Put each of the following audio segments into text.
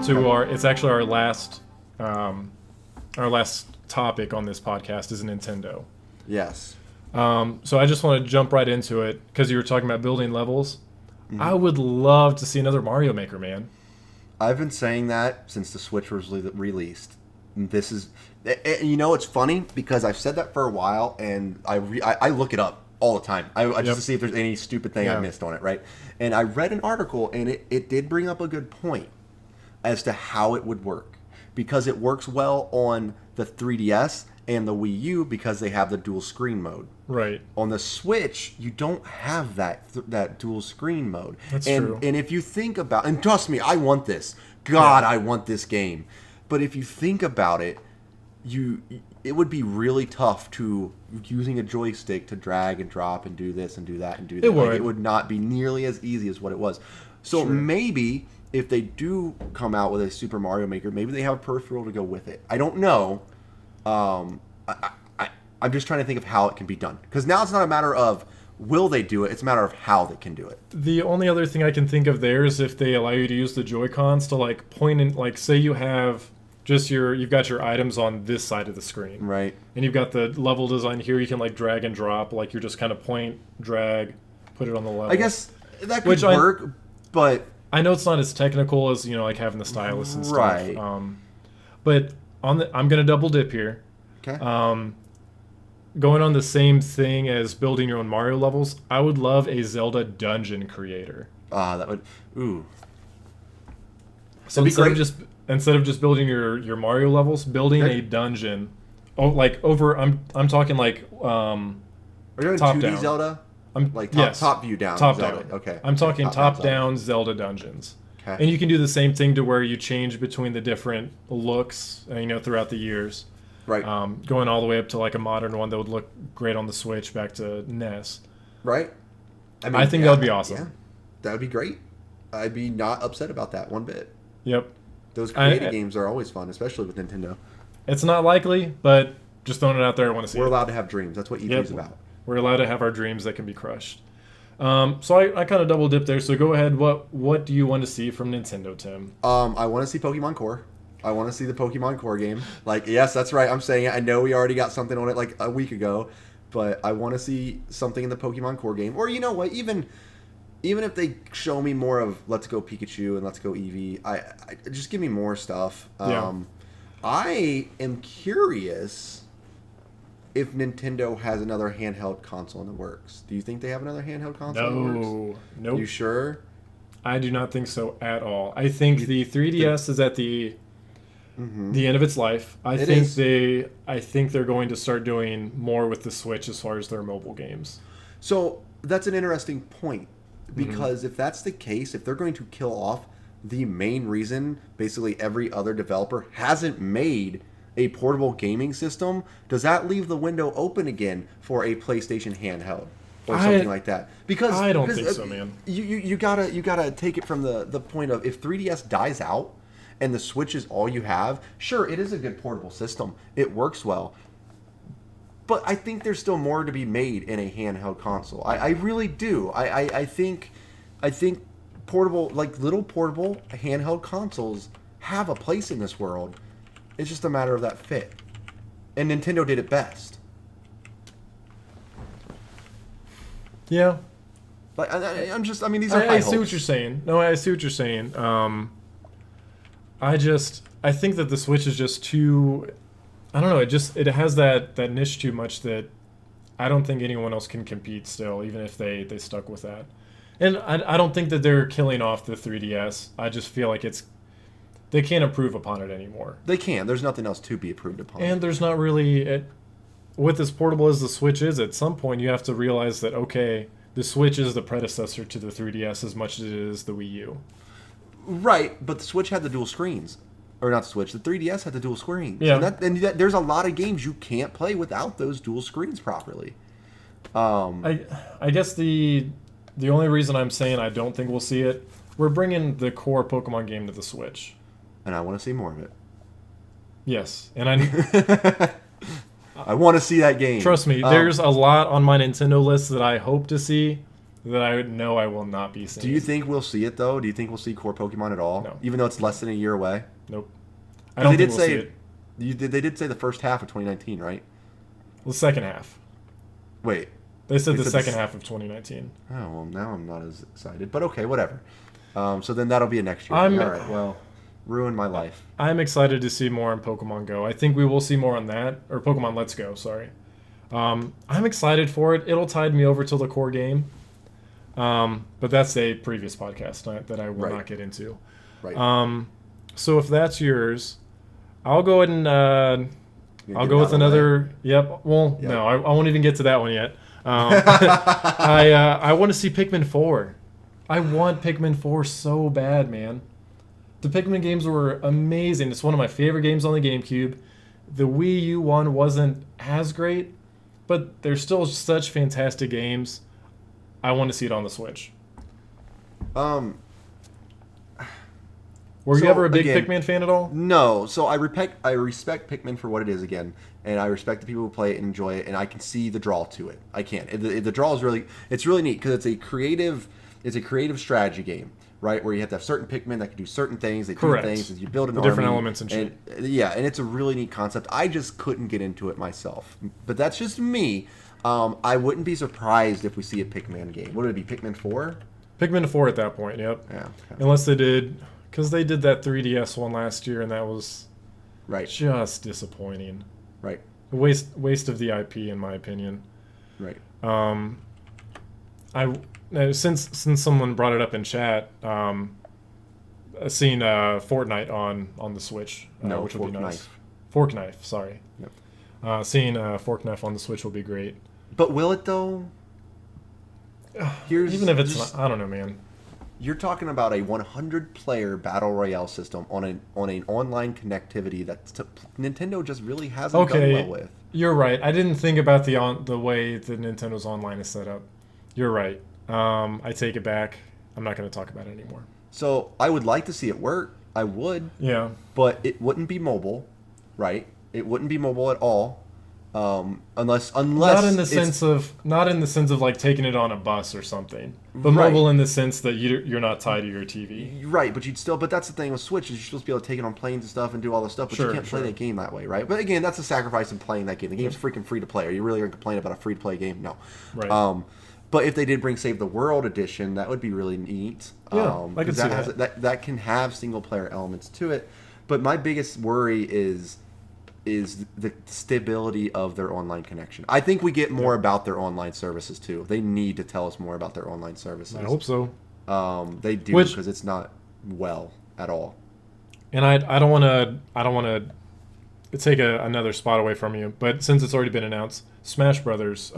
to our. It's actually our last topic on this podcast is Nintendo. Yes. So I just want to jump right into it because you were talking about building levels. Mm-hmm. I would love to see another Mario Maker, man. I've been saying that since the Switch was released. This is, you know, it's funny because I've said that for a while, and I look it up all the time. Just to see if there's any stupid thing I missed on it, right? And I read an article, and it did bring up a good point as to how it would work, because it works well on the 3DS and the Wii U because they have the dual screen mode. Right. On the Switch, you don't have that dual screen mode. That's true. And if you think about, and trust me, I want this. God, I want this game. But if you think about it, it would be really tough to using a joystick to drag and drop and do this and do that and do that. It would not be nearly as easy as what it was. So maybe if they do come out with a Super Mario Maker, maybe they have a peripheral to go with it. I don't know. I'm just trying to think of how it can be done. Because now it's not a matter of will they do it, it's a matter of how they can do it. The only other thing I can think of there is if they allow you to use the Joy-Cons to like point in, like say you have you've got your items on this side of the screen. Right. And you've got the level design here, you can like drag and drop, like you're just kind of point, drag, put it on the level. I guess that could work, but I know it's not as technical as, you know, like having the stylus and stuff. Right. But I'm going to double dip here. Okay. Going on the same thing as building your own Mario levels, I would love a Zelda dungeon creator. That would... Ooh. So instead of just building your Mario levels, building a dungeon. Oh, like over... I'm talking like... Are you doing top 2D down. Zelda? Like top view down. Top Zelda. down. Okay. I'm talking top down Zelda dungeons. Okay. And you can do the same thing to where you change between the different looks, you know, throughout the years. Right. Going all the way up to like a modern one that would look great on the Switch back to NES. Right. I think that would be awesome. Yeah, that would be great. I'd be not upset about that one bit. Yep. Those creative games are always fun, especially with Nintendo. It's not likely, but just throwing it out there, I want to see We're allowed to have dreams. That's what E3 is about. We're allowed to have our dreams that can be crushed. So I kind of double dipped there. So go ahead. What do you want to see from Nintendo, Tim? I want to see Pokemon Core. I want to see the Pokemon Core game. Like, yes, that's right. I'm saying it. I know we already got something on it like a week ago, but I want to see something in the Pokemon Core game. Or you know what? Even if they show me more of Let's Go Pikachu and Let's Go Eevee, I just give me more stuff. I am curious if Nintendo has another handheld console in the works. Do you think they have another handheld console in the works? Nope. You sure? I do not think so at all. I think the 3DS is at the end of its life. I think they're going to start doing more with the Switch as far as their mobile games. So that's an interesting point, because if that's the case, if they're going to kill off the main reason basically every other developer hasn't made a portable gaming system, does that leave the window open again for a PlayStation handheld or something like that? Because I don't think so, man. You gotta take it from the point of, if 3DS dies out and the Switch is all you have, sure, it is a good portable system. It works well. But I think there's still more to be made in a handheld console. I really do. I think portable, like little portable handheld consoles have a place in this world. It's just a matter of that fit. And Nintendo did it best. Yeah. Like these are high I see hopes. what you're saying. No, I see what you're saying. I think that the Switch is just too, I don't know, it has that niche too much that I don't think anyone else can compete still, even if they stuck with that. And I don't think that they're killing off the 3DS. I just feel like they can't improve upon it anymore. They can. There's nothing else to be improved upon. And there's not really, with as portable as the Switch is, at some point you have to realize that, okay, the Switch is the predecessor to the 3DS as much as it is the Wii U. Right, but the Switch had the dual screens. Or not the Switch, the 3DS had the dual screens. Yeah. And there's a lot of games you can't play without those dual screens properly. I guess the only reason I'm saying I don't think we'll see it, we're bringing the core Pokemon game to the Switch. And I want to see more of it. Yes, and I want to see that game. Trust me, there's a lot on my Nintendo list that I hope to see that I know I will not be seeing. Do you think we'll see it though? Do you think we'll see core Pokemon at all? No. Even though it's less than a year away. Nope. I don't They think did we'll say see it. They did say the first half of 2019, right? The second half. Wait. They said They the said second half of 2019. Oh well, now I'm not as excited. But okay, whatever. So then that'll be a next year. I'm- All right. Well, ruined my life. I'm excited to see more on Pokemon Go. I think we will see more on that, or Pokemon Let's Go. Sorry. I'm excited for it. It'll tide me over till the core game. But that's a previous podcast that I will Right. not get into. Right. So if that's yours, I'll go ahead and You I'll get go it with out of the way? another. Yep. Well, Yep. no, I won't even get to that one yet. I want to see Pikmin 4. I want Pikmin 4 so bad, man. The Pikmin games were amazing. It's one of my favorite games on the GameCube. The Wii U one wasn't as great, but they're still such fantastic games. I want to see it on the Switch. Were you So, ever a big again, Pikmin fan at all? No, so I respect Pikmin for what it is again, and I respect the people who play it and enjoy it, and I can see the draw to it. I can. The draw is really neat because it's a creative strategy game, right? Where you have to have certain Pikmin that can do certain things. They Correct. do things, and you build an The different army, elements and shit. yeah, and it's a really neat concept. I just couldn't get into it myself, but that's just me. I wouldn't be surprised if we see a Pikmin game. What would it be? Pikmin 4? Pikmin 4 at that point, yep. Yeah. Okay. Unless they did, because they did that 3DS one last year, and that was Right. just disappointing. Right. A waste of the IP, in my opinion. Right. Since someone brought it up in chat, I've seen Fortnite on the Switch, No, which would be Fork nice. Knife. Fork Knife, sorry. Yep. Seeing Fork Knife on the Switch will be great. But will it though? Even if it's not, I don't know, man. You're talking about a 100-player battle royale system on an online connectivity that Nintendo just really hasn't done Okay, well with. you're right. I didn't think about the way that Nintendo's online is set up. You're right. I take it back. I'm not going to talk about it anymore. So I would like to see it work. I would, Yeah. but it wouldn't be mobile, right? It wouldn't be mobile at all, unless Not in the it's- sense of like taking it on a bus or something, but Right. mobile in the sense that you're not tied to your TV. Right, but but that's the thing with Switch is you're supposed to be able to take it on planes and stuff and do all this stuff, but Sure, you can't play sure. that game that way, right? But again, that's a sacrifice in playing that game. The game's freaking free to play. Are you really going to complain about a free to play game? No. Right. But if they did bring Save the World edition, that would be really neat. Yeah, I could 'cause see that can have single player elements to it. But my biggest worry is the stability of their online connection. I think we get more about their online services too. They need to tell us more about their online services. I hope so. They do Which- because it's not well at all. And I don't want to take another spot away from you, but since it's already been announced, Smash Brothers.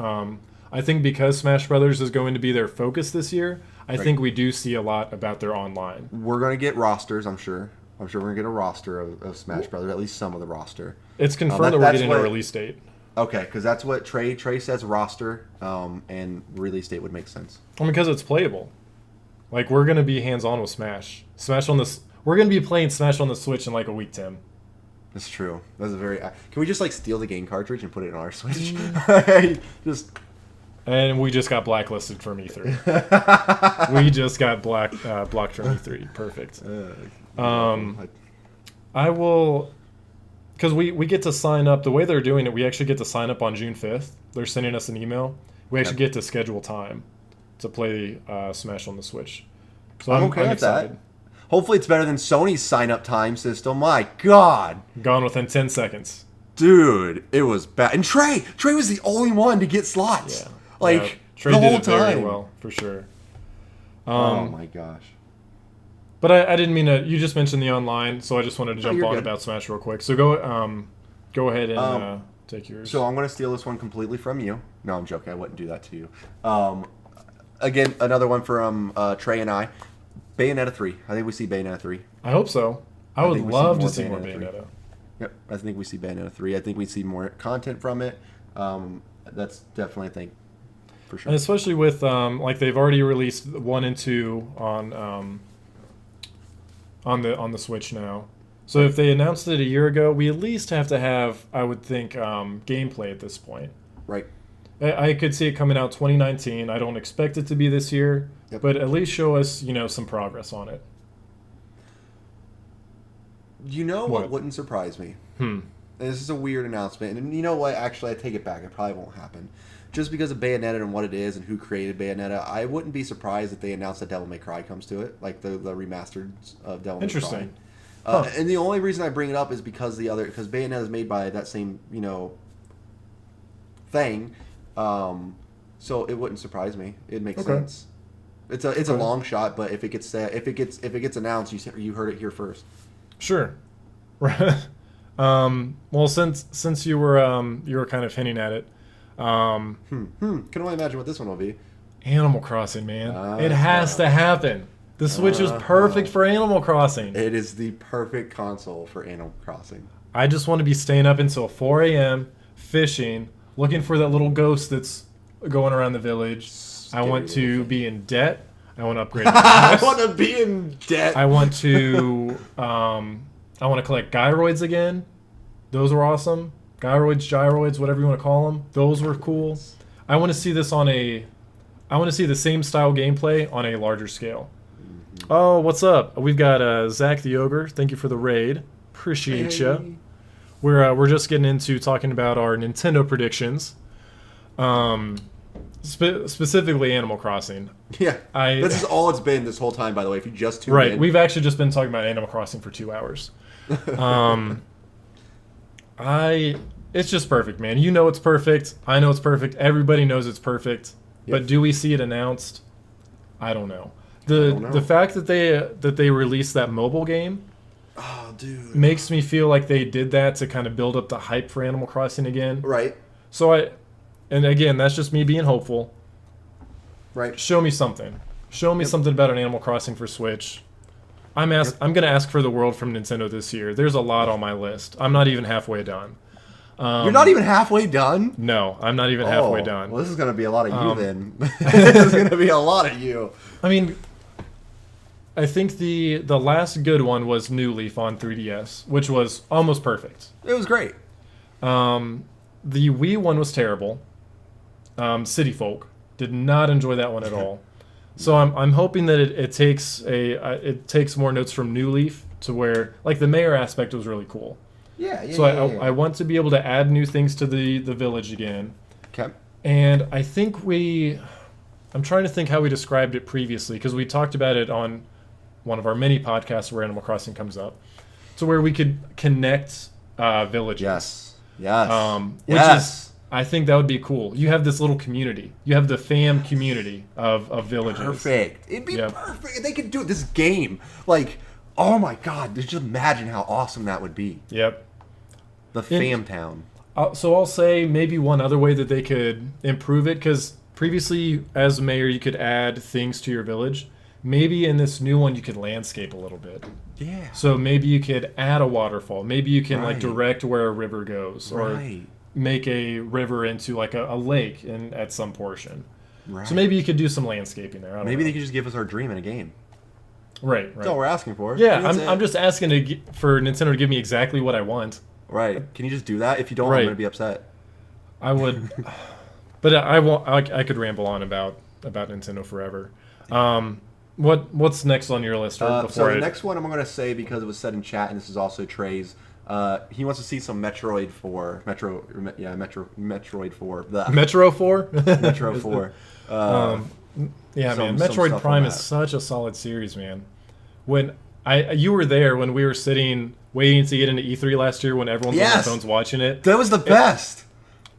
I think because Smash Brothers is going to be their focus this year, I think we do see a lot about their online. We're gonna get rosters, I'm sure. I'm sure we're gonna get a roster of Smash Brothers, at least some of the roster. It's confirmed that we're that's getting a what- release date. Okay, because that's what Trey says roster, and release date would make sense. Well, because it's playable. Like, we're going to be hands-on with Smash. We're going to be playing Smash on the Switch in like a week, Tim. That's true. That's a very. Can we just like steal the game cartridge and put it in our Switch? Just. And we just got blacklisted from E3. We just got blocked from E3. Perfect. I will... Because we get to sign up. The way they're doing it, we actually get to sign up on June 5th. They're sending us an email. We actually get to schedule time to play Smash on the Switch. So I'm okay with excited. that. Hopefully, it's better than Sony's sign-up time system. My God, Gone within 10 seconds. dude, it was bad. And Trey was the only one to get slots. Yeah. Like Trey the did whole it very time. well, for sure. Oh my gosh. But I didn't mean to. You just mentioned the online, so I just wanted to jump you're on good. about Smash real quick. So go ahead and take yours. So I'm going to steal this one completely from you. No, I'm joking. I wouldn't do that to you. Again, another one from Trey and I. Bayonetta 3. I think we see Bayonetta 3. I hope so. I would think we see love to more see more Bayonetta 3. Bayonetta. Yep, I think we see Bayonetta 3. I think we see more content from it. That's definitely a thing, for sure. And especially with like they've already released 1 and 2 on the Switch now. So if they announced it a year ago, we at least have to have, I would think, gameplay at this point. Right. I could see it coming out 2019. I don't expect it to be this year, Yep. but at least show us, some progress on it. You know what What? wouldn't surprise me? Hmm. This is a weird announcement, and you know what? Actually, I take it back. It probably won't happen. Just because of Bayonetta and what it is and who created Bayonetta, I wouldn't be surprised if they announced that Devil May Cry comes to it, like the remastered of Devil May Cry. Interesting. Huh. And the only reason I bring it up is because because Bayonetta is made by that same thing, so it wouldn't surprise me. It makes Okay. sense. It's a Okay. long shot, but if it gets announced, you heard it here first. Sure. Well, since you were kind of hinting at it, Can only imagine what this one will be. Animal Crossing, man, it has to happen. The Switch is perfect for Animal Crossing. It is the perfect console for Animal Crossing. I just want to be staying up until 4 a.m. fishing, looking for that little ghost that's going around the village. I want to be in debt. I want to upgrade my I house. want to be in debt. I want to collect gyroids again. Those were awesome. Gyroids, whatever you want to call them. Those were cool. I want to see the same style gameplay on a larger scale. Oh, what's up? We've got Zach the Ogre. Thank you for the raid. Appreciate ya. Hey. We're just getting into talking about our Nintendo predictions. Specifically Animal Crossing. Yeah, this is all it's been this whole time. By the way, if you just tuned Right, in, we've actually just been talking about Animal Crossing for 2 hours. It's just perfect, man. You know it's perfect. I know it's perfect. Everybody knows it's perfect. Yep. But do we see it announced? I don't know. don't know. The fact that they released that mobile game oh, dude, makes me feel like they did that to kind of build up the hype for Animal Crossing again. right, And again, that's just me being hopeful. right. Show me something. Show me something about an Animal Crossing for Switch. I'm going to ask for the world from Nintendo this year. There's a lot on my list. I'm not even halfway done. You're not even halfway done. No, I'm not even halfway Oh, done. Well, this is gonna be a lot of you then. This is gonna be a lot of you. I mean, I think the last good one was New Leaf on 3DS, which was almost perfect. It was great. The Wii one was terrible. City Folk did not enjoy that one at all. So I'm hoping that it takes more notes from New Leaf to where like the mayor aspect was really cool. Yeah. So I want to be able to add new things to the village again. Okay. And I think I'm trying to think how we described it previously because we talked about it on one of our many podcasts where Animal Crossing comes up, to where we could connect villages. Yes. Yes. Which yes. is, I think that would be cool. You have this little community. You have the fam community of villages. Perfect. It'd be Yep. perfect. They could do this game. Like, oh my god, just imagine how awesome that would be. Yep. The Fam Town. So I'll say maybe one other way that they could improve it, because previously as mayor you could add things to your village. Maybe in this new one you could landscape a little bit. Yeah. So maybe you could add a waterfall. Maybe you can like Right. direct where a river goes, or Right. make a river into like a lake at some portion. Right. So maybe you could do some landscaping there. I don't Maybe know. they could just give us our dream in a game. Right. That's all we're asking for. Yeah, That's I'm it. just asking for Nintendo to give me exactly what I want. Right. Can you just do that? If you don't, Right. I'm going to be upset. I would, but I won't. I could ramble on about Nintendo forever. What's next on your list? So the next one I'm going to say, because it was said in chat, and this is also Trey's, he wants to see some Metroid 4. Metroid 4. The Metro 4? Metro 4. Yeah, some man. Metroid stuff Prime on is that. such a solid series, man. When you were there when we were sitting waiting to get into E3 last year when everyone's on their Yes! phones watching it. That was the best.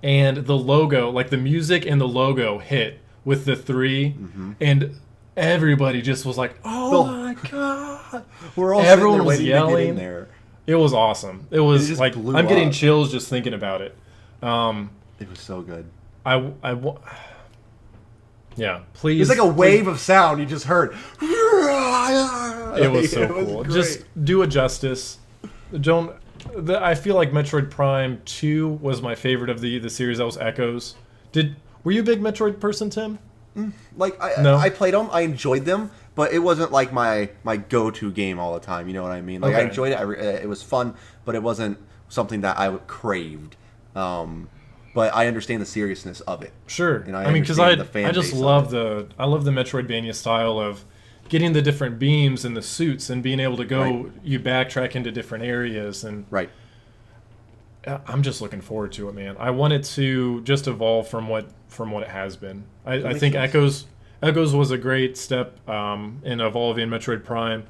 And the logo, like the music and the logo hit with the 3, and everybody just was like, "Oh my god!" We're all Everyone sitting there was waiting to get yelling. in there. It was awesome. It was just like blew I'm getting up. chills just thinking about it. It was so good. Yeah, please. It's like a wave of sound you just heard. It was so cool. great. Just do it justice. I feel like Metroid Prime 2 was my favorite of the series. That was Echoes. Were you a big Metroid person, Tim? Like No. I played them, I enjoyed them, but it wasn't like my go-to game all the time. You know what I mean? Like I Okay. enjoyed it. It was fun, but it wasn't something that I craved. but I understand the seriousness of it. Sure. And I mean, because understand the fan I just base of love it. I love the Metroidvania style of getting the different beams and the suits and being able to go, Right. you backtrack into different areas, and Right. I'm just looking forward to it, man. I want it to just evolve from what it has been. I makes think sense. Echoes was a great step in evolving Metroid Prime.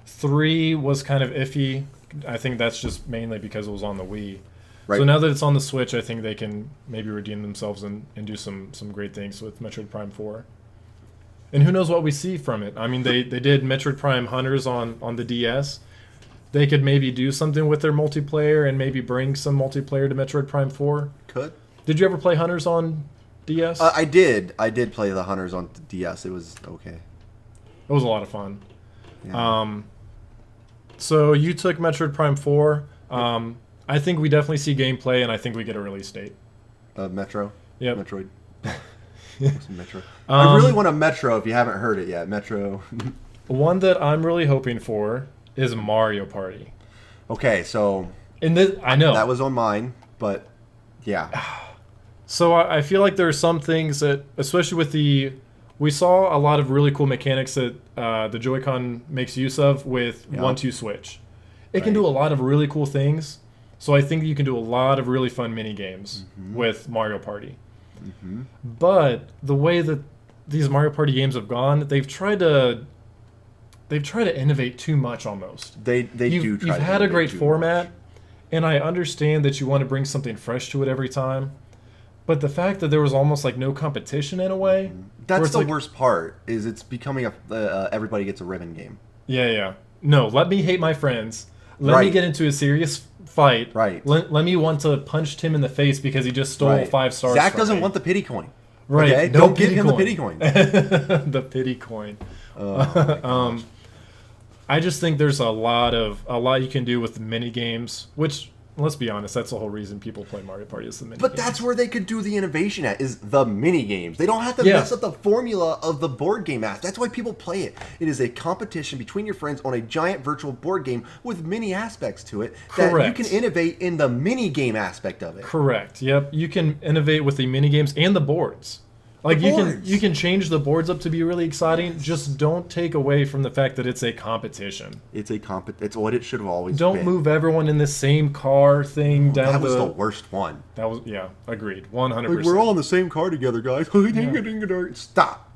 3 was kind of iffy. I think that's just mainly because it was on the Wii. Right. So now that it's on the Switch, I think they can maybe redeem themselves and do some great things with Metroid Prime 4. And who knows what we see from it. I mean, they did Metroid Prime Hunters on the DS. They could maybe do something with their multiplayer and maybe bring some multiplayer to Metroid Prime 4. Could. Did you ever play Hunters on DS? I did. I did play the Hunters on the DS. It was okay. It was a lot of fun. Yeah. So you took Metroid Prime 4. I think we definitely see gameplay, and I think we get a release date. Metro. Yep. Metroid. What's a Metro? I really want a Metro. If you haven't heard it yet, Metro. One that I'm really hoping for is Mario Party. Okay, so And this, I know. that was on mine, but yeah, So I feel like there are some things that, especially with we saw a lot of really cool mechanics that the Joy-Con makes use of with Yeah. 1-2 switch. It can Right. do a lot of really cool things. So I think you can do a lot of really fun mini games with Mario Party. But the way that these Mario Party games have gone, they've tried to innovate too much almost. they do. You've Try to had a innovate great too format, much. and I understand that you want to bring something fresh to it every time. But the fact that there was almost like no competition in a way, where That's it's the like, worst part. Is it's becoming a everybody gets a ribbon game. yeah. No, let me hate my friends. Let me Right. get into a serious fight. Right. Let me want to punch Tim in the face because he just stole Right. 5 stars. Zach from doesn't me. want the pity coin. Right. Okay? No Don't give pity him the coin. pity coin. The pity coin. Oh, my gosh. I just think there's a lot you can do with the mini games, which, let's be honest, that's the whole reason people play Mario Party is the mini But games. that's where they could do the innovation at, is the mini games. They don't have to Yeah. mess up the formula of the board game aspect. That's why people play it. It is a competition between your friends on a giant virtual board game with mini aspects to it that you Correct. can innovate in the mini game aspect of it. Correct. Yep. You can innovate with the mini games and the boards. Like The you boards. can change the boards up to be really exciting. Just don't take away from the fact that it's a competition. It's it's what it should have always Don't been. move everyone in the same car thing down That was the worst one. That was agreed. 100%. Like, we're all in the same car together, guys. Stop.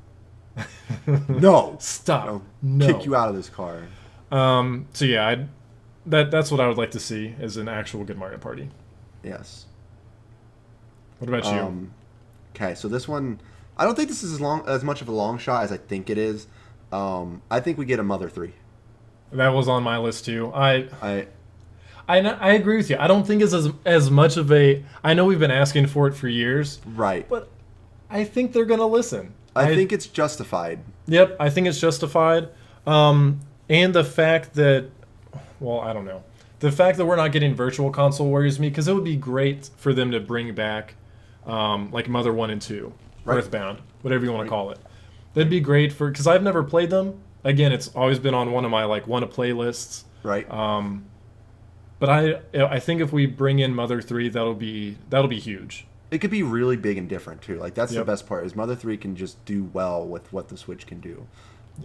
No. Stop. I'll No. kick you out of this car. So yeah, that's what I would like to see as an actual good Mario Party. Yes. What about you? Okay, so this one, I don't think this is as much of a long shot as I think it is. I think we get a Mother 3. That was on my list too. I I agree with you. I don't think it's as much of a. I know we've been asking for it for years, right. but I think they're gonna listen. I think it's justified. Yep, I think it's justified. And the fact that, well, I don't know. The fact that we're not getting Virtual Console worries me because it would be great for them to bring back, like Mother 1 and 2, Right. Earthbound, whatever you want to call it. That'd be great for because I've never played them. Again, it's always been on one of my want to play lists. Right. But I think if we bring in Mother 3, that'll be huge. It could be really big and different too. Like that's the Yep. best part is Mother 3 can just do well with what the Switch can do.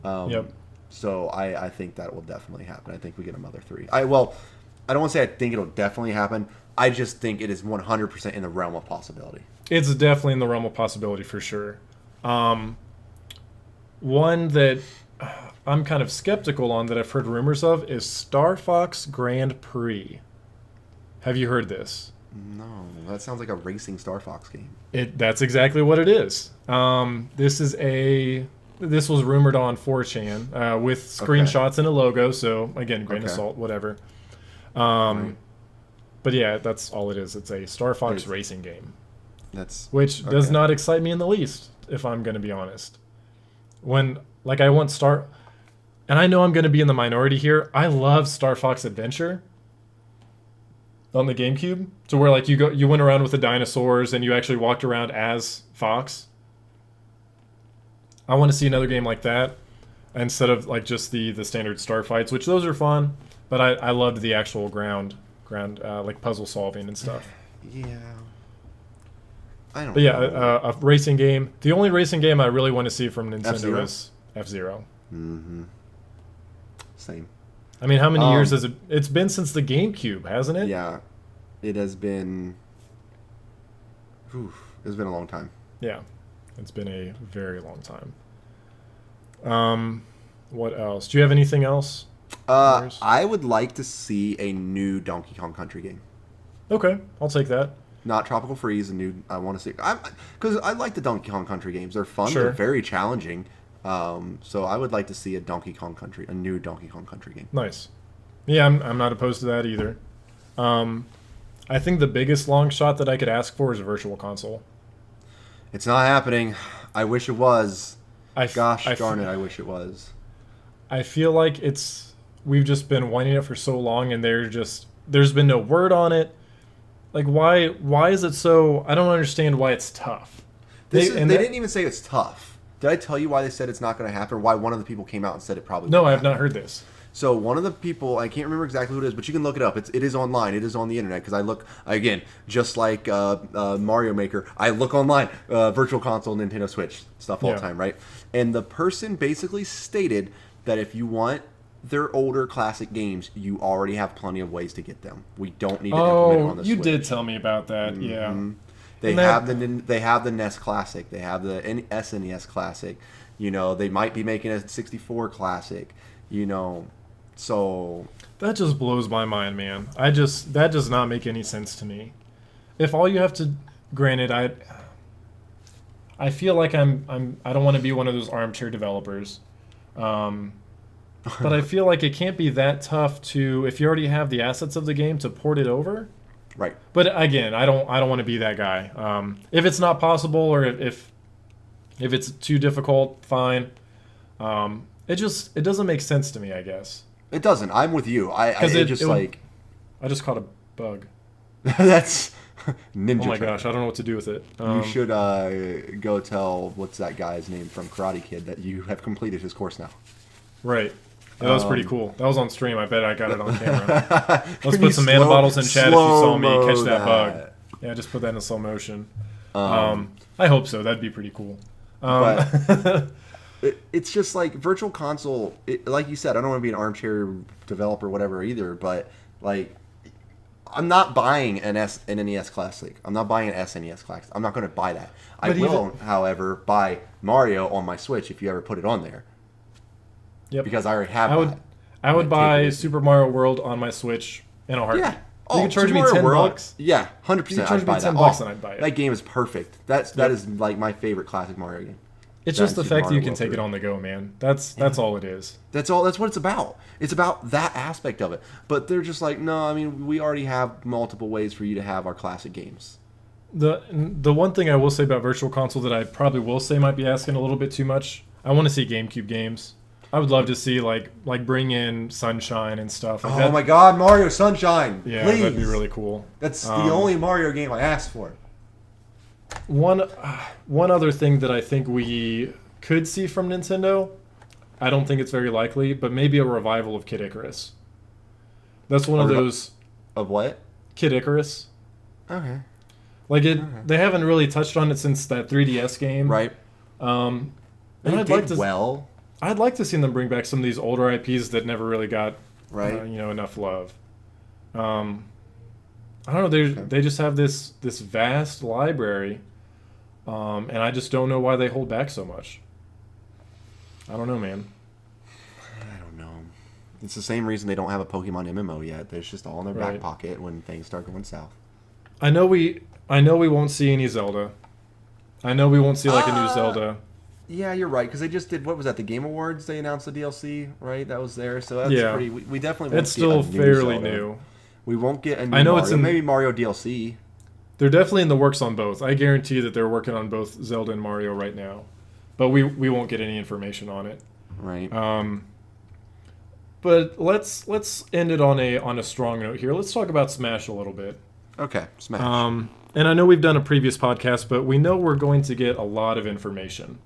Yep. So I think that will definitely happen. I think we get a Mother 3. I don't want to say I think it'll definitely happen. I just think it is 100% in the realm of possibility. It's definitely in the realm of possibility for sure. One that I'm kind of skeptical on that I've heard rumors of is Star Fox Grand Prix. Have you heard this? No, that sounds like a racing Star Fox game. That's exactly what it is. This was rumored on 4chan with screenshots and a logo. So again, grain of Okay. salt, whatever. Right. But yeah, that's all it is. It's a Star Fox It's- racing game, That's which does okay. not excite me in the least, if I'm going to be honest. When I want and I know I'm going to be in the minority here. I love Star Fox Adventure on the GameCube, to where like you went around with the dinosaurs and you actually walked around as Fox. I want to see another game like that instead of like just the standard star fights, which those are fun, but I loved the actual ground like puzzle solving and stuff. Yeah. I don't But yeah, know. a racing game. The only racing game I really want to see from Nintendo F-Zero? is F-Zero. Mm-hmm. Same. I mean, how many years has it? It's been since the GameCube, hasn't it? Yeah, it has been. It's been a long time. Yeah, it's been a very long time. What else? Do you have anything else? I would like to see a new Donkey Kong Country game. Okay, I'll take that. Not Tropical Freeze. A new. I want to see. Because I like the Donkey Kong Country games. They're fun. Sure. They're very challenging. So I would like to see a new Donkey Kong Country game. Nice. Yeah, I'm not opposed to that either. I think the biggest long shot that I could ask for is a virtual console. It's not happening. I wish it was. Gosh I darn it! I wish it was. I feel like we've just been wanting it for so long, and there's been no word on it. Like, why is it so? I don't understand why it's tough. They didn't even say it's tough. Did I tell you why they said it's not going to happen? Or why one of the people came out and said it probably? No, I have happen? not heard this. So one of the people, I can't remember exactly who it is, but you can look it up. It is online. It is on the internet because I look, again, just like Mario Maker, I look online, Virtual Console, Nintendo Switch, stuff all the time, right? And the person basically stated that if you want their older classic games, you already have plenty of ways to get them. We don't need to implement it on the Switch. You did tell me about that, yeah. They have the NES Classic. They have the SNES Classic. You know, they might be making a 64 Classic. You know, so that just blows my mind, man. That does not make any sense to me. If all you have to, granted, I feel like I don't want to be one of those armchair developers, but I feel like it can't be that tough to, if you already have the assets of the game, to port it over. Right. But again, I don't want to be that guy. If it's not possible, or if it's too difficult, fine. It doesn't make sense to me, I guess. It doesn't. I'm with you. I just caught a bug. That's ninja. Oh my gosh, I don't know what to do with it. You should go tell what's that guy's name from Karate Kid that you have completed his course now. Right. Yeah, that was pretty cool. That was on stream. I bet I got it on camera. Let's put some mana bottles in chat if you saw me catch that bug. Yeah, just put that in slow motion. I hope so. That'd be pretty cool. But it's just like Virtual Console. Like you said, I don't want to be an armchair developer, whatever, either. But like, I'm not buying an NES Classic. I'm not buying an SNES Classic. I'm not going to buy that. I will, however, buy Mario on my Switch if you ever put it on there. Yep. Because I already have that. I would buy Super Mario World on my Switch in a heartbeat. Yeah. You can charge me $10. Yeah, 100%. You can charge me $10 and I'd buy it. That game is perfect. That is like my favorite classic Mario game. It's just the fact that you can take it on the go, man. That's all it is. That's all. That's what it's about. It's about that aspect of it. But they're just like, no. I mean, we already have multiple ways for you to have our classic games. The one thing I will say about Virtual Console that I probably will say might be asking a little bit too much. I want to see GameCube games. I would love to see like bring in Sunshine and stuff. Like my God, Mario Sunshine! Yeah, please. That'd be really cool. That's the only Mario game I asked for. One other thing that I think we could see from Nintendo, I don't think it's very likely, but maybe a revival of Kid Icarus. That's one of those. Of what? Kid Icarus. Okay. Like it, they haven't really touched on it since that 3DS game, right? And I'd like to see them bring back some of these older IPs that never really got enough love. I don't know. They just have this vast library, and I just don't know why they hold back so much. I don't know, man. I don't know. It's the same reason they don't have a Pokemon MMO yet. It's just all in their back pocket when things start going south. I know we won't see any Zelda. I know we won't see like a new Zelda. Yeah, you're right, because they just did, what was that, the Game Awards? They announced the DLC, right? That was there, so that's pretty, we definitely won't see a new Zelda. It's still fairly new. We won't get a new Mario. It's maybe Mario DLC. They're definitely in the works on both. I guarantee that they're working on both Zelda and Mario right now. But we won't get any information on it. Right. But let's end it on a strong note here. Let's talk about Smash a little bit. Okay, Smash. And I know we've done a previous podcast, but we know we're going to get a lot of information.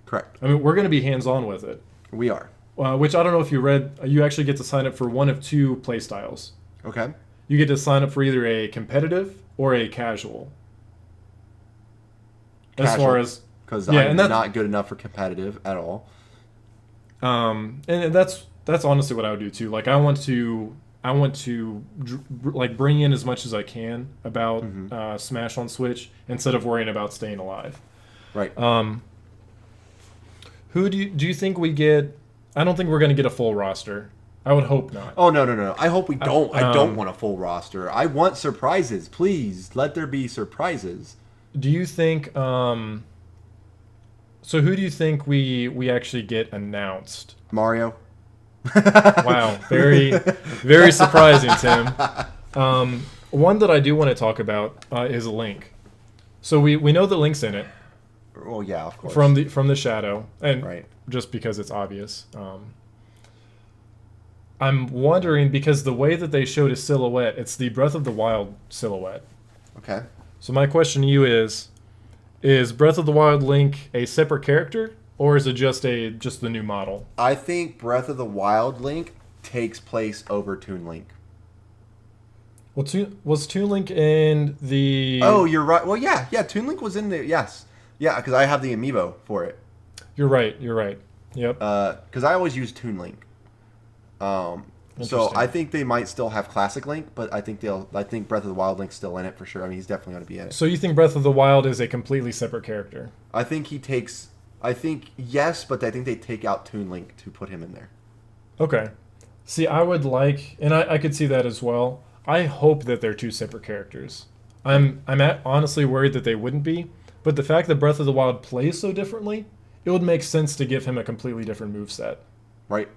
Correct. I mean, we're going to be hands-on with it. We are. Which I don't know if you read. You actually get to sign up for one of two play styles. Okay. You get to sign up for either a competitive or a casual. as far as because yeah, I'm and not good enough for competitive at all. And that's honestly what I would do too. Like I want to like bring in as much as I can about Smash on Switch instead of worrying about staying alive. Right. Who do you think we get? I don't think we're going to get a full roster. I would hope not. Oh no! I hope we don't. I don't want a full roster. I want surprises. Please let there be surprises. Do you think? So who do you think we actually get announced? Mario. Wow, very surprising, Tim. One that I do want to talk about is Link. So we know that Link's in it. Oh yeah, of course. From the shadow, and right. just because it's obvious. I'm wondering because the way that they showed his silhouette, it's the Breath of the Wild silhouette. Okay. So my question to you is Breath of the Wild Link a separate character, or is it just the new model? I think Breath of the Wild Link takes place over Toon Link. Well, was Toon Link in the... Oh, you're right. Well, yeah. Toon Link was in there, yes. Yeah, because I have the amiibo for it. You're right. Yep. Because I always use Toon Link. So I think they might still have Classic Link, but I think Breath of the Wild Link's still in it for sure. I mean, he's definitely going to be in it. So you think Breath of the Wild is a completely separate character? I think yes, but I think they take out Toon Link to put him in there. Okay. See, I would like, and I could see that as well. I hope that they're two separate characters. I'm honestly worried that they wouldn't be, but the fact that Breath of the Wild plays so differently, it would make sense to give him a completely different moveset. Right.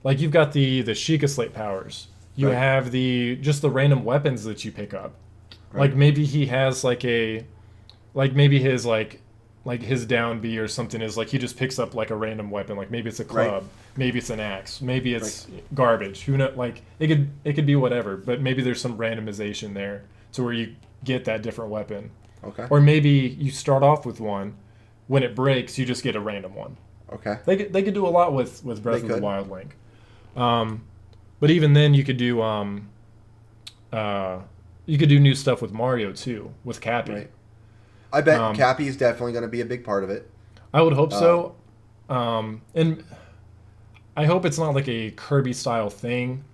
Like you've got the Sheikah Slate powers. You right. have just the random weapons that you pick up. Right. Like maybe he has maybe his down B or something is like he just picks up like a random weapon. Like maybe it's a club, right. maybe it's an axe, maybe it's garbage. Who knows? Like it could be whatever, but maybe there's some randomization there to where you get that different weapon. Okay. Or maybe you start off with one, when it breaks, you just get a random one. Okay. They could do a lot with Breath of the Wild Link. But even then, you could do new stuff with Mario too, with Cappy. Right. I bet Cappy is definitely going to be a big part of it. I would hope so, and I hope it's not like a Kirby style thing,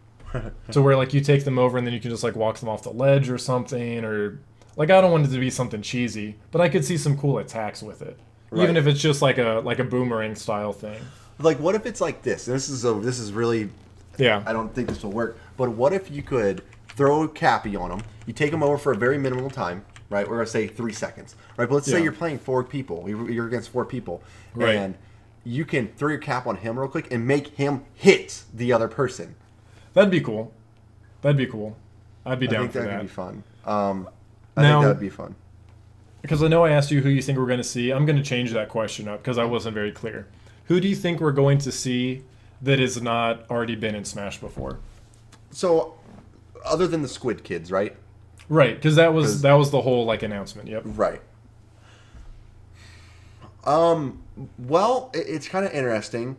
to where like you take them over and then you can just like walk them off the ledge or something, or like I don't want it to be something cheesy, but I could see some cool attacks with it, right. Even if it's just like a boomerang style thing. Like, what if it's like this? This is really... Yeah. I don't think this will work. But what if you could throw Cappy on him, you take him over for a very minimal time, right? We're going to say 3 seconds, right? But let's say you're playing 4 people. You're against 4 people. Right. And you can throw your cap on him real quick and make him hit the other person. That'd be cool. I'd be down for that. I think that would be fun. I think that would be fun. Because I know I asked you who you think we're going to see. I'm going to change that question up because I wasn't very clear. Who do you think we're going to see that has not already been in Smash before? So, other than the Squid Kids, right? Right, because that was the whole like announcement. Yep. Right. Well, it's kind of interesting,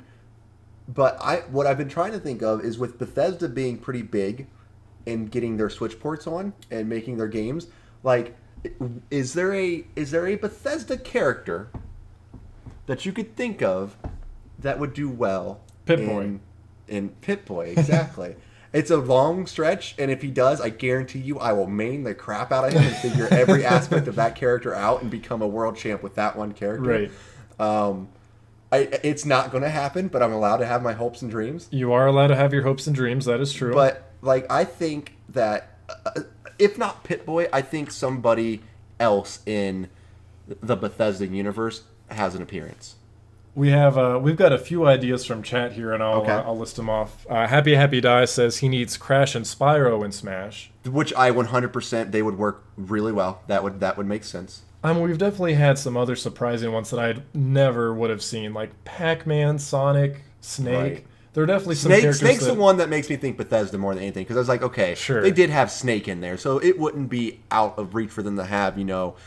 but what I've been trying to think of is with Bethesda being pretty big and getting their Switch ports on and making their games, like, is there a Bethesda character that you could think of that would do well in Pip-Boy, exactly. It's a long stretch, and if he does, I guarantee you I will main the crap out of him and figure every aspect of that character out and become a world champ with that one character. Right. It's not going to happen, but I'm allowed to have my hopes and dreams. You are allowed to have your hopes and dreams, that is true. But, like, I think that, if not Pip-Boy, I think somebody else in the Bethesda universe has an appearance. We've got a few ideas from chat here, and I'll list them off. Happy Die says he needs Crash and Spyro in Smash, which I 100% they would work really well. That would make sense. We've definitely had some other surprising ones that I never would have seen, like Pac-Man, Sonic, Snake. Right. There are definitely some characters. Snake's the one that makes me think Bethesda more than anything, because I was like, okay, sure. They did have Snake in there, so it wouldn't be out of reach for them to have,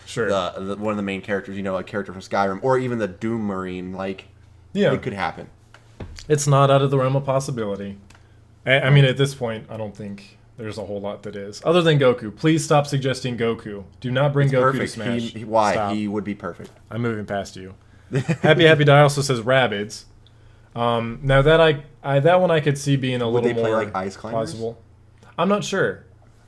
sure. one of the main characters, a character from Skyrim, or even the Doom Marine. Like, yeah, it could happen. It's not out of the realm of possibility. I mean, at this point, I don't think there's a whole lot that is. Other than Goku, please stop suggesting Goku. Do not bring Goku Perfect. to Smash. Why? Stop. He would be perfect. I'm moving past you. Happy Die also says Rabbids. Now that that one I could see being a Would little they play more like Ice Climbers? plausible. I'm not sure.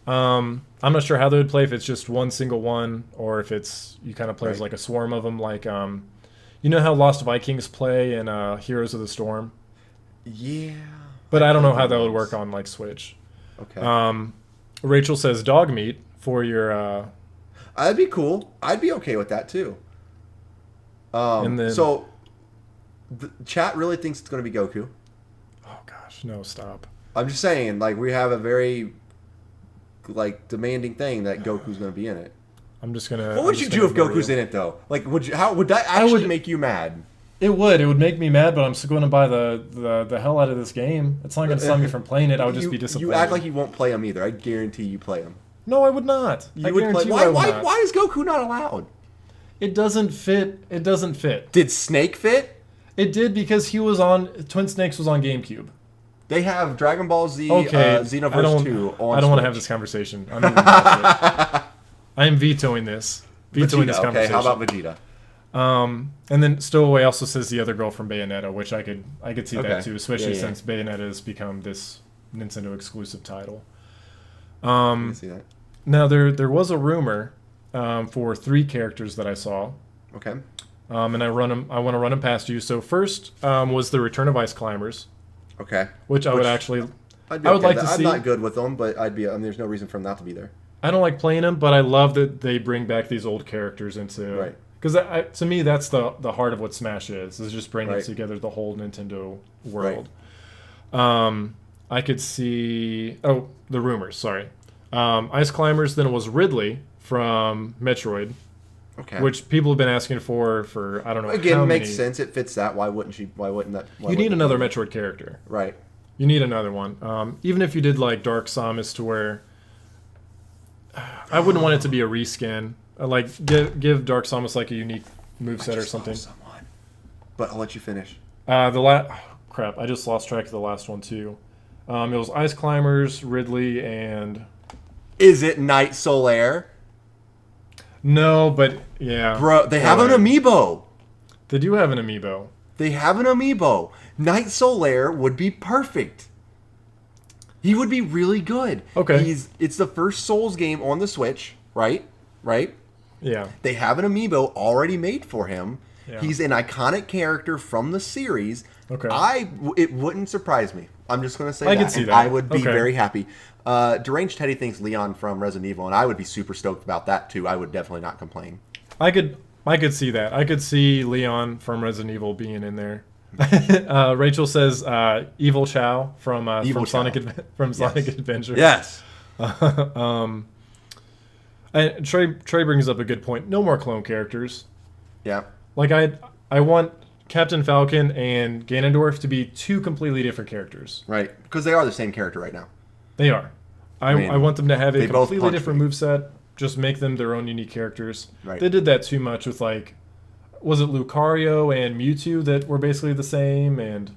I'm not sure how they would play, if it's just one single one or if it's you kind of play as Right. like a swarm of them. Like you know how Lost Vikings play in Heroes of the Storm, Yeah. but I don't know how that those. would work on like Switch. Okay. Rachel says dog meat for your. That'd be cool. I'd be okay with that too. And then- So, the chat really thinks it's going to be Goku. Oh gosh, no, stop. I'm just saying, like, we have a very, like, demanding thing that Goku's going to be in it. I'm just gonna. What would you do if Goku's in it, though? Like, how would that actually make you mad? It would make me mad, but I'm still going to buy the hell out of this game. It's not going to stop me from playing it. I would just be disappointed. You act like you won't play him either. I guarantee you play him. No, I would not. You would play. Why is Goku not allowed? It doesn't fit. It doesn't fit. Did Snake fit? It did because he was on Twin Snakes was on GameCube. They have Dragon Ball Z Okay, Xenoverse 2 on I don't want to have Switch. this conversation. I'm moving past it. I am vetoing this. Vetoing this Vegeta, okay, conversation. how about Vegeta? And then Stowaway also says the other girl from Bayonetta, which I could see that Okay. too, especially Yeah. since Bayonetta has become this Nintendo exclusive title. I can see that. Now there was a rumor for 3 characters that I saw, Okay. and I want to run them past you. So first was the Return of Ice Climbers, Okay. which I would actually. I'd be I would okay like with to that. see. I'm not good with them, but I'd be. There's no reason for them not to be there. I don't like playing them, but I love that they bring back these old characters into. Right. Because to me, that's the heart of what Smash is just bringing Right. together the whole Nintendo world. I could see. Oh, the rumors. Sorry. Ice Climbers. Then it was Ridley from Metroid, Okay. which people have been asking for I don't know. again how makes many. sense. It fits that. Why wouldn't she? Why wouldn't that? Why You need wouldn't another it? Metroid character. Right. You need another one. Even if you did like Dark Samus, to where I wouldn't want it to be a reskin. Like give Dark Samus like a unique moveset or something. Someone. But I'll let you finish. Crap, I just lost track of the last one too. It was Ice Climbers, Ridley, and Is it Night Solaire? no, but yeah, Bro, they have an amiibo. They do have an amiibo. They have an amiibo. Night Solaire would be perfect. He would be really good. Okay. It's the first Souls game on the Switch, right? Right? Yeah, They have an amiibo already made for him. Yeah. He's an iconic character from the series. Okay. It wouldn't surprise me. I'm just going to say I that. could see and that. I would be Okay. very happy. Deranged Teddy thinks Leon from Resident Evil, and I would be super stoked about that too. I would definitely not complain. I could see that. I could see Leon from Resident Evil being in there. Rachel says Evil Chow from Evil Sonic Chow. from Sonic Adventure. Yes. And Trey brings up a good point. No more clone characters. Yeah. Like I want Captain Falcon and Ganondorf to be 2 completely different characters. Right. Because they are the same character right now. They are. I mean, I want them to have a they both completely punch different me. moveset. Just make them their own unique characters. Right. They did that too much with like, was it Lucario and Mewtwo that were basically the same? And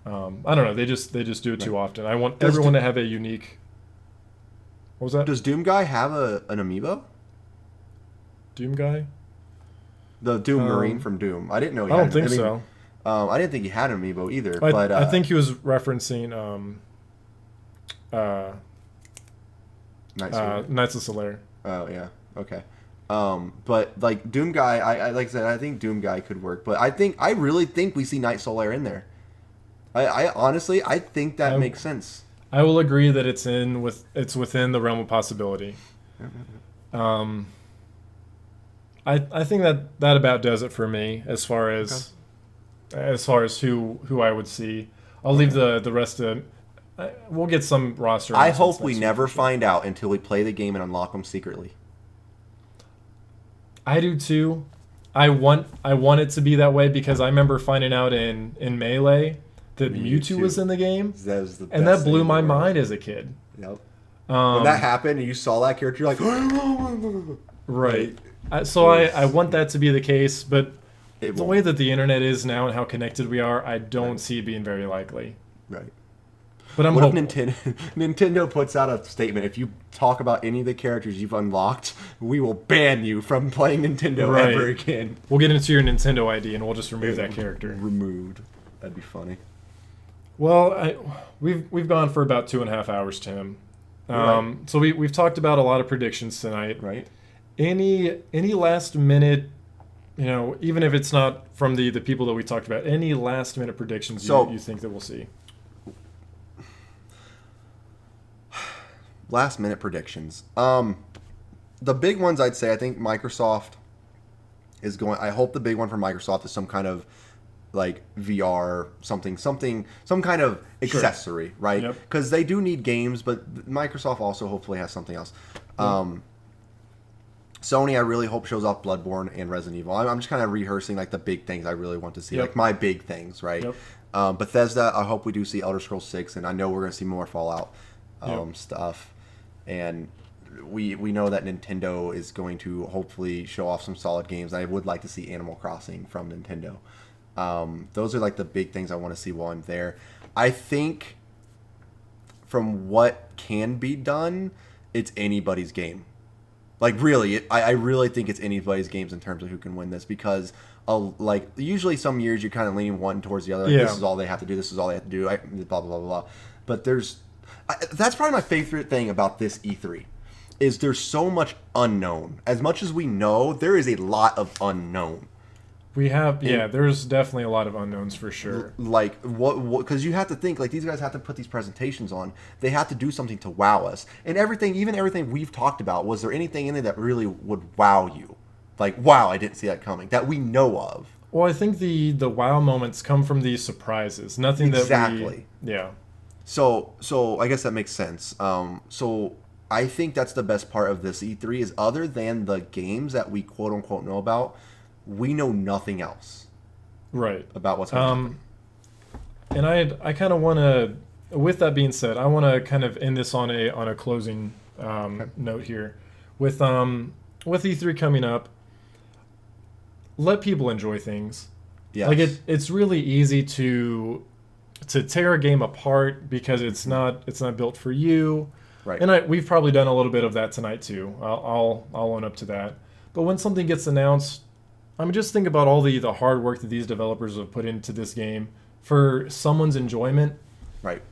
I don't know. They just do it too often. I want everyone to have a unique. What was that? Does Doom Guy have an amiibo? Doom Guy? The Doom Marine from Doom. I didn't know he I had don't think so. I didn't think he had an amiibo either. But I think he was referencing Night Solaire. Knights of Solaire. Oh yeah, okay. But like Doom Guy, I like I said, I think Doom Guy could work. But I really think we see Night Solaire in there. I honestly, I think that makes sense. I will agree that it's within the realm of possibility. I think that about does it for me as far as who I would see. I'll leave the rest of. We'll get some roster. I hope announcements we next never week for sure. find out until we play the game and unlock them secretly. I do too. I want it to be that way because I remember finding out in Melee that Mewtwo was in the game, That was the and best that thing blew in the my world. mind as a kid. Yep. When that happened and you saw that character, you're like, Right. I want that to be the case, but It the won't. way that the internet is now and how connected we are, I don't see it being very likely. Right. But I'm What if hopeful. Nintendo puts out a statement? If you talk about any of the characters you've unlocked, we will ban you from playing Nintendo Right. ever again. We'll get into your Nintendo ID and we'll just remove that character. Removed. That'd be funny. Well, we've gone for about 2.5 hours, Tim. Right. So we've talked about a lot of predictions tonight. Right. Any last minute, even if it's not from the people that we talked about, any last minute predictions you think that we'll see? Last minute predictions. The big ones I'd say, I think Microsoft is going. I hope the big one for Microsoft is some kind of like VR, some kind of accessory, right? Yep. Because they do need games, but Microsoft also hopefully has something else. Sony, I really hope shows off Bloodborne and Resident Evil. I'm just kind of rehearsing like the big things I really want to see, Yep. like my big things, right? Yep. Bethesda, I hope we do see Elder Scrolls 6, and I know we're going to see more Fallout Yep. stuff. And we know that Nintendo is going to hopefully show off some solid games. I would like to see Animal Crossing from Nintendo. Those are like the big things I want to see while I'm there. I think from what can be done, it's anybody's game. Like really, I really think it's anybody's games in terms of who can win this, because like usually some years you're kind of leaning one towards the other. Like, Yeah. This is all they have to do. This is all they have to do. Blah blah blah blah. But that's probably my favorite thing about this E3 is there's so much unknown. As much as we know, there is a lot of unknown. We have, there's definitely a lot of unknowns for sure. Like what? Because you have to think like these guys have to put these presentations on. They have to do something to wow us. And even everything we've talked about, was there anything in there that really would wow you? Like, wow, I didn't see that coming. That we know of. Well, I think the wow moments come from these surprises. Nothing Exactly. Yeah. So I guess that makes sense. So I think that's the best part of this E3 is other than the games that we quote unquote know about, we know nothing else Right. about what's going to happen. And I kind of want to, with that being said, I want to kind of end this on a closing note here. With E3 coming up, let people enjoy things. Yes. Like it's really easy to tear a game apart because it's not built for you. Right. And we've probably done a little bit of that tonight too. I'll own up to that. But when something gets announced, I mean, just think about all the hard work that these developers have put into this game for someone's enjoyment. Right.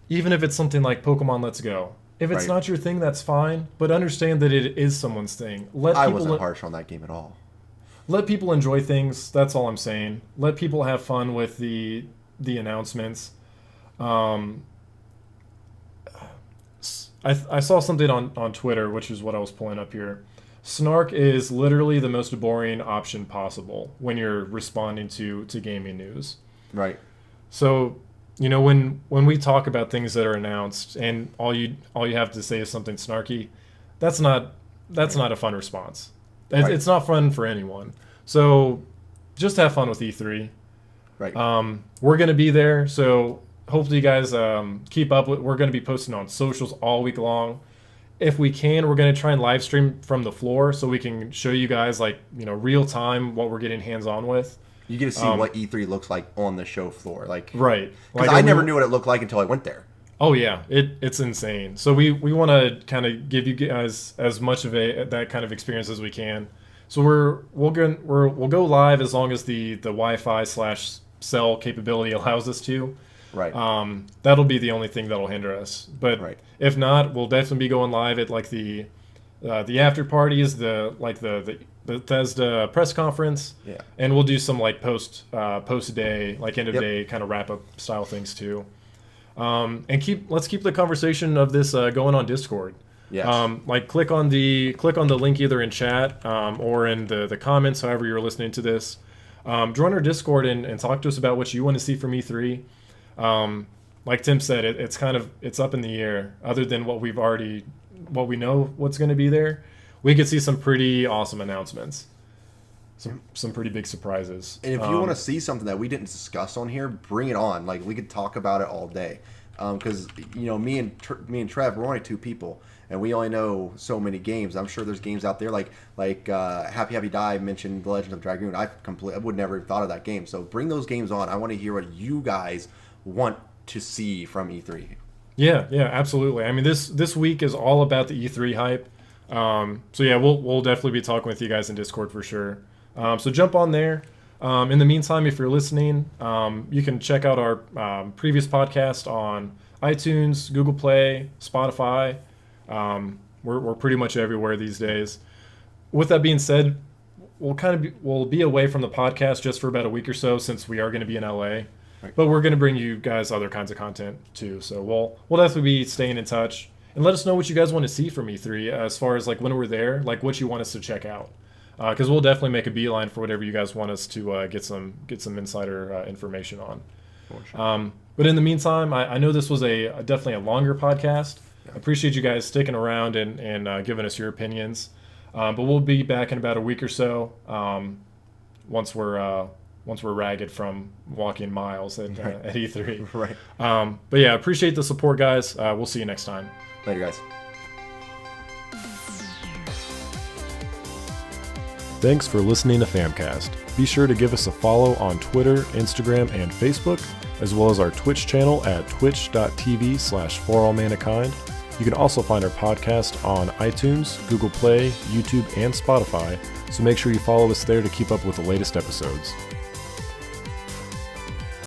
Even if it's something like Pokemon Let's Go. If it's Right. not your thing, that's fine. But understand that it is someone's thing. I wasn't harsh on that game at all. Let people enjoy things. That's all I'm saying. Let people have fun with the announcements. I saw something on Twitter, which is what I was pulling up here. Snark is literally the most boring option possible when you're responding to gaming news. Right. So, when we talk about things that are announced and all you have to say is something snarky, that's not a fun response. Right. It's not fun for anyone. So, just have fun with E3. Right. We're going to be there, so hopefully you guys keep up with. We're going to be posting on socials all week long. If we can, we're going to try and live stream from the floor so we can show you guys real time what we're getting hands on with. You get to see what E3 looks like on the show floor, like Right. because I never knew what it looked like until I went there. Oh yeah, it's insane. So we want to kind of give you guys as much of that kind of experience as we can. So we'll go live as long as the Wi-Fi / cell capability allows us to. Right. That'll be the only thing that'll hinder us. But Right. if not, we'll definitely be going live at like the after parties, the Bethesda press conference. Yeah. And we'll do some like post day, like end of Yep. day kind of wrap up style things too. And let's keep the conversation of this going on Discord. Yes. Click on the link either in chat or in the comments, however you're listening to this. Join our Discord and talk to us about what you want to see from E3. Like Tim said, it's up in the air. Other than what we know what's going to be there, we could see some pretty awesome announcements, some pretty big surprises. And if you want to see something that we didn't discuss on here, bring it on. Like we could talk about it all day. Because me and Trev, we're only two people, and we only know so many games. I'm sure there's games out there like Happy Happy Die mentioned The Legend of Dragoon. I would never have thought of that game. So bring those games on. I want to hear what you guys want to see from E3. Yeah, absolutely. I mean, this week is all about the E3 hype. So yeah, we'll definitely be talking with you guys in Discord for sure. So jump on there. In the meantime, if you're listening, you can check out our previous podcast on iTunes, Google Play, Spotify. We're pretty much everywhere these days. With that being said, we'll be away from the podcast just for about a week or so since we are going to be in LA. Right. But we're going to bring you guys other kinds of content too. So we'll definitely be staying in touch and let us know what you guys want to see from E3 as far as like when we're there, like what you want us to check out. Because we'll definitely make a beeline for whatever you guys want us to get some insider information on. Sure. But in the meantime, I know this was definitely a longer podcast. Yeah. I appreciate you guys sticking around and giving us your opinions. But we'll be back in about a week or so once we're ragged from walking miles at E3. Right. But yeah, appreciate the support, guys. We'll see you next time. Later, guys. Thanks for listening to FAMcast. Be sure to give us a follow on Twitter, Instagram, and Facebook, as well as our Twitch channel at twitch.tv/forallmanakind. You can also find our podcast on iTunes, Google Play, YouTube, and Spotify, so make sure you follow us there to keep up with the latest episodes.